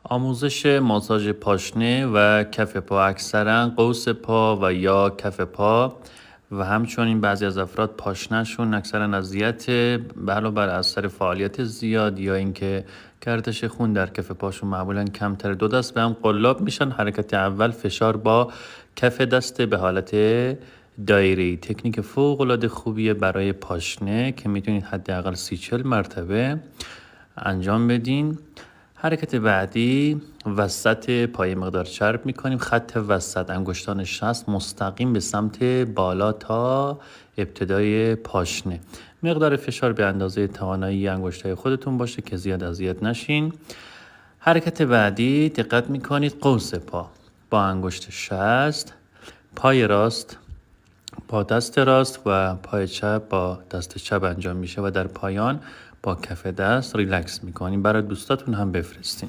آموزش ماساژ پاشنه و کف پا، اکثرا قوس پا و یا کف پا و همچنین بعضی از افراد پاشنهشون اکثرا اذیت علاوه بر اثر فعالیت زیاد یا اینکه گردش خون در کف پاشون معمولا کمتر، دو دست به هم قلاب میشن. حرکت اول فشار با کف دست به حالت دایره‌ای، تکنیک فوق العاده خوبیه برای پاشنه که میتونید حداقل 30-40 مرتبه انجام بدین. حرکت بعدی وسط پای مقدار چرب میکنیم، خط وسط انگشتان شست مستقیم به سمت بالا تا ابتدای پاشنه. مقدار فشار به اندازه توانایی انگشتای خودتون باشه که زیاد اذیت نشین. حرکت بعدی دقت میکنید قوس پا با انگشت شست، پای راست با دست راست و پای چپ با دست چپ انجام میشه و در پایان با کف دست ریلکس میکنیم. برای دوستاتون هم بفرستین.